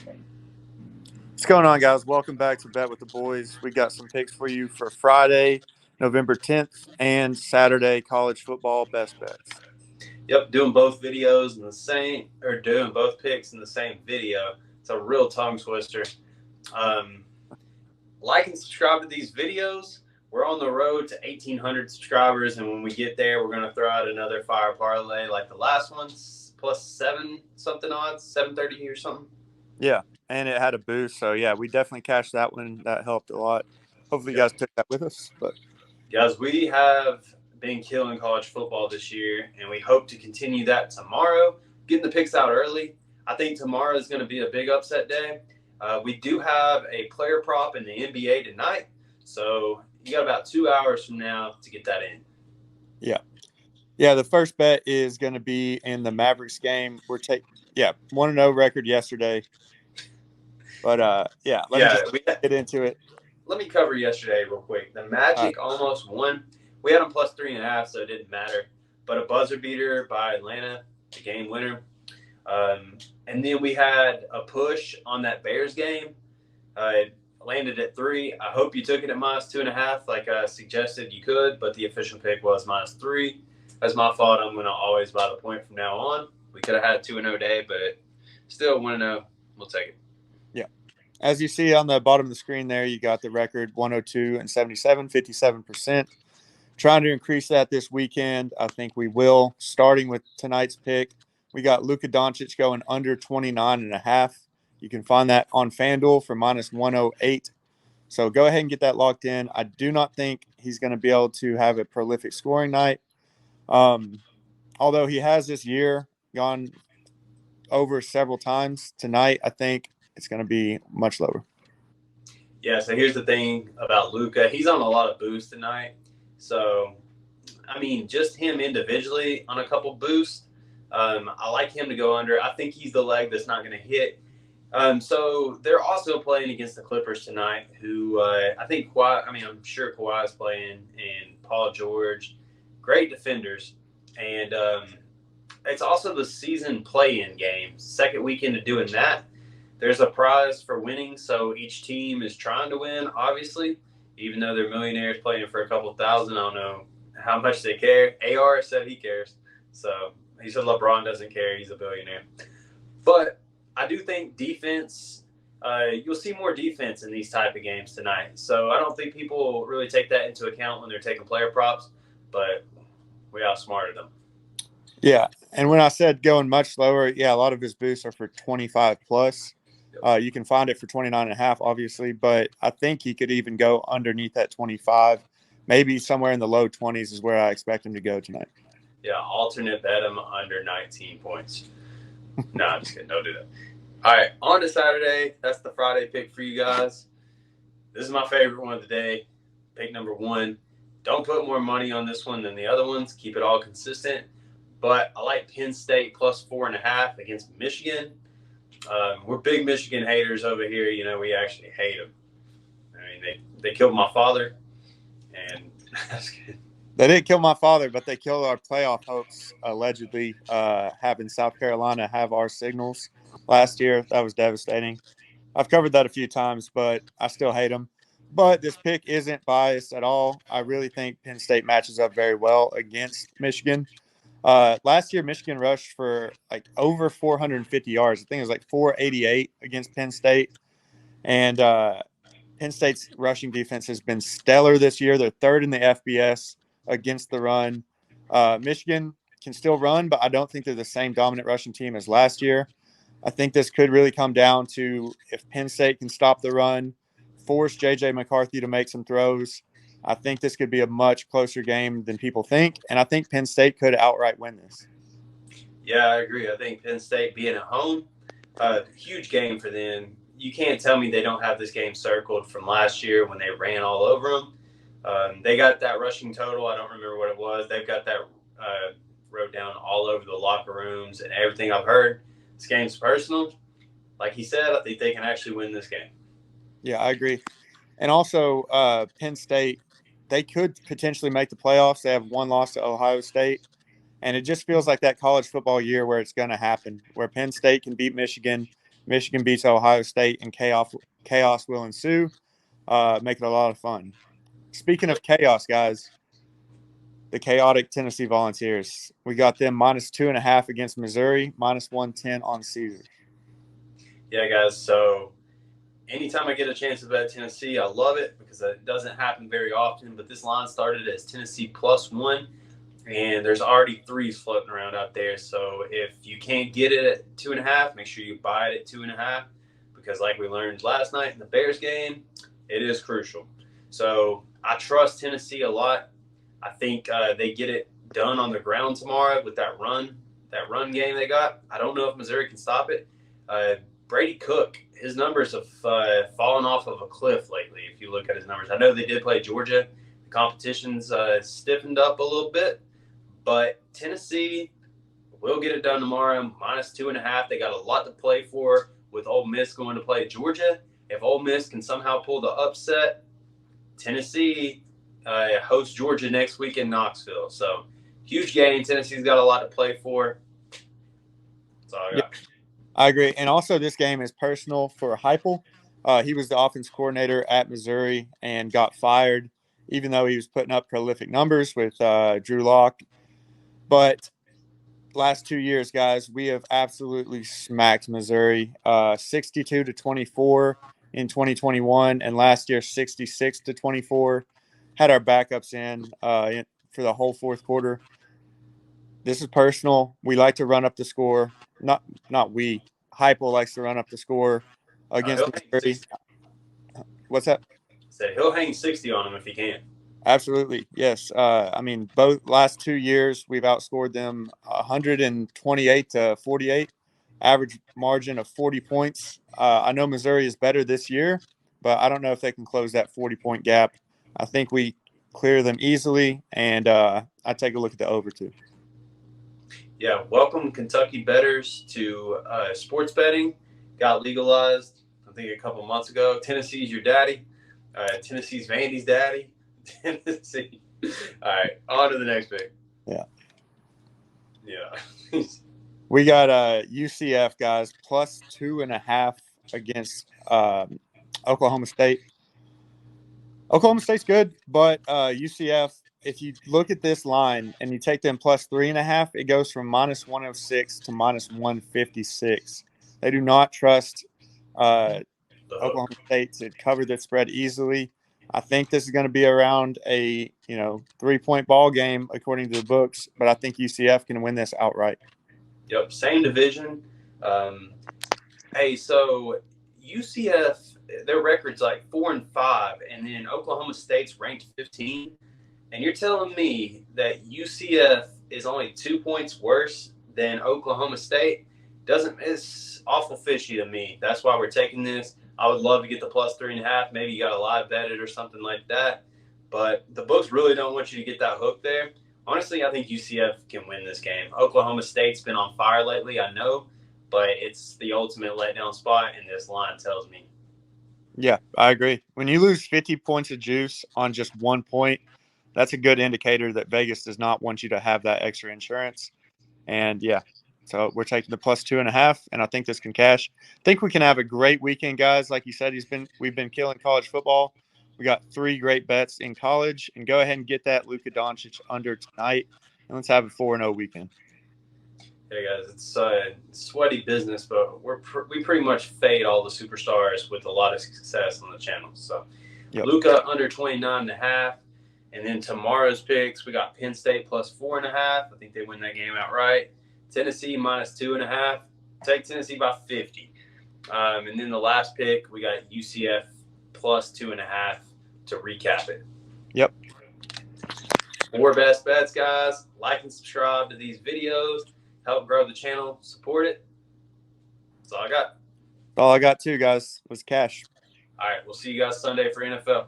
What's going on, guys? Welcome back to Bet with the Boys. We got some picks for you for Friday, November 10th, and Saturday college football best bets. Yep, doing both videos in the same, or doing both picks in the same video. It's a real tongue twister. Um, like and subscribe to these videos. We're on the road to 1,800 subscribers, and when we get there, we're going to throw out another fire parlay like the last one's plus 7 something odds, 730 or something. Yeah, and it had a boost. So, yeah, we definitely cashed that one. That helped a lot. Hopefully, you Yep. guys took that with us. But Guys, we have been killing college football this year, and we hope to continue that tomorrow. Getting the picks out early. I think tomorrow is going to be a big upset day. We do have a player prop in the NBA tonight, so you got about 2 hours from now to get that in. yeah, the first bet is going to be in the Mavericks game. We're taking 1-0 record yesterday. But let me Yeah, just get into it. let me cover yesterday real quick. The Uh, Magic almost won. We had them plus 3.5, so it didn't matter. But a buzzer beater by Atlanta, the game winner. And then we had a push on that Bears game. It landed at 3. I hope you took it at minus 2.5, like I suggested you could, but the official pick was minus 3. That's my fault. I'm going to always buy the point from now on. We could have had a 2-0 day, but still 1-0. We'll take it. yeah. As you see on the bottom of the screen there, you got the record 102 and 77, 57%. Trying to increase that this weekend. I think we will, starting with tonight's pick. We got Luka Doncic going under 29.5. You can find that on FanDuel for minus 108. So go ahead and get that locked in. I do not think he's going to be able to have a prolific scoring night. Although he has this year gone over several times, tonight I think it's going to be much lower. Yeah, so here's the thing about Luka. He's on a lot of boosts tonight. So, I mean, just him individually on a couple boosts. I like him to go under. I think he's the leg that's not going to hit. So they're also playing against the Clippers tonight, who I think Kawhi. I mean, I'm sure Kawhi is playing, and Paul George, great defenders, and it's also the season play-in game, second weekend of doing that. There's a prize for winning, so each team is trying to win. Obviously, even though they're millionaires playing for a couple thousand, I don't know how much they care. AR said he cares, so he said LeBron doesn't care. He's a billionaire, but I do think defense. You'll see more defense in these type of games tonight. So I don't think people will really take that into account when they're taking player props, but we outsmarted them. Yeah, and when I said going much lower, a lot of his boosts are for 25 plus. You can find it for 29.5, obviously, but I think he could even go underneath that 25. Maybe somewhere in the low 20s is where I expect him to go tonight. Yeah, alternate bet him under 19 points. No, I'm just kidding. Don't do that. All right, on to Saturday. That's the Friday pick for you guys. This is my favorite one of the day. Pick number 1. Don't put more money on this one than the other ones. Keep it all consistent. But I like Penn State plus 4.5 against Michigan. We're big Michigan haters over here. You know, we actually hate them. I mean, they killed my father, and that's good. They didn't kill my father, but they killed our playoff hopes, allegedly having South Carolina have our signals last year. That was devastating. I've covered that a few times, but I still hate them. But this pick isn't biased at all. I really think Penn State matches up very well against Michigan. Last year, Michigan rushed for like over 450 yards. I think it was like 488 against Penn State. And Penn State's rushing defense has been stellar this year. They're third in the FBS against the run. Michigan can still run, but I don't think they're the same dominant rushing team as last year. I think this could really come down to if Penn State can stop the run, force J.J. McCarthy to make some throws. I think this could be a much closer game than people think, and I think Penn State could outright win this. Yeah, I agree. I think Penn State being at home, huge game for them. You can't tell me they don't have this game circled from last year when they ran all over them. They got that rushing total. I don't remember what it was. They've got that wrote down all over the locker rooms and everything I've heard. This game's personal. Like he said, I think they can actually win this game. Yeah, I agree. And also, Penn State, they could potentially make the playoffs. They have one loss to Ohio State. And it just feels like that college football year where it's going to happen, where Penn State can beat Michigan, Michigan beats Ohio State, and chaos will ensue. Make it a lot of fun. Speaking of chaos, guys, the chaotic Tennessee Volunteers. We got them -2.5 against Missouri, -110 on Caesar. Yeah, guys. So anytime I get a chance to bet Tennessee, I love it because it doesn't happen very often. But this line started as Tennessee +1, and there's already threes floating around out there. So if you can't get it at 2.5, make sure you buy it at 2.5 because, like we learned last night in the Bears game, it is crucial. So I trust Tennessee a lot. I think they get it done on the ground tomorrow with that run game they got. I don't know if Missouri can stop it. Brady Cook, his numbers have fallen off of a cliff lately. If you look at his numbers, I know they did play Georgia. The competition's stiffened up a little bit, but Tennessee will get it done tomorrow. -2.5. They got a lot to play for with Ole Miss going to play Georgia. If Ole Miss can somehow pull the upset, Tennessee hosts Georgia next week in Knoxville. So huge game. Tennessee's got a lot to play for. That's all I got. Yeah, I agree. And also this game is personal for Heupel. He was the offense coordinator at Missouri and got fired, even though he was putting up prolific numbers with Drew Lock. But last 2 years, guys, we have absolutely smacked Missouri 62-24 in 2021, and last year 66-24. Had our backups in for the whole fourth quarter. This is personal. We like to run up the score. Not we. Heupel likes to run up the score against Missouri. What's that? Said he'll hang 60 on them if he can. Absolutely, yes. I mean, both last 2 years we've outscored them 128-48, average margin of 40 points. I know Missouri is better this year, but I don't know if they can close that 40-point gap. I think we clear them easily, and I take a look at the over too. Yeah, welcome Kentucky bettors to sports betting. Got legalized, I think, a couple months ago. Tennessee's your daddy. Tennessee's Vandy's daddy. Tennessee. All right, on to the next pick. Yeah. We got UCF, guys, +2.5 against Oklahoma State. Oklahoma State's good, but UCF, if you look at this line and you take them +3.5, it goes from -106 to -156. They do not trust Oklahoma State to cover that spread easily. I think this is going to be around a 3-point ball game according to the books, but I think UCF can win this outright. Yep, same division. Hey, so UCF, their record's like 4-5, and then Oklahoma State's ranked 15. And you're telling me that UCF is only 2 points worse than Oklahoma State? It's awful fishy to me. That's why we're taking this. I would love to get the +3.5. Maybe you got a live bet it or something like that. But the books really don't want you to get that hook there. Honestly, I think UCF can win this game. Oklahoma State's been on fire lately, I know, but it's the ultimate letdown spot, and this line tells me. Yeah, I agree. When you lose 50 points of juice on just 1 point, that's a good indicator that Vegas does not want you to have that extra insurance. And, yeah, so we're taking the +2.5, and I think this can cash. I think we can have a great weekend, guys. Like you said, we've been killing college football. We got 3 great bets in college, and go ahead and get that Luka Doncic under tonight, and let's have a 4-0 weekend. Hey guys, it's sweaty business, but we pretty much fade all the superstars with a lot of success on the channel. So, yep. Luka under 29.5, and then tomorrow's picks we got Penn State +4.5. I think they win that game outright. Tennessee -2.5. Take Tennessee by 50. And then the last pick we got UCF +2.5 to recap it. Yep. 4 best bets, guys. Like and subscribe to these videos. Help grow the channel. Support it. That's all I got. All I got too, guys, was cash. All right. We'll see you guys Sunday for NFL.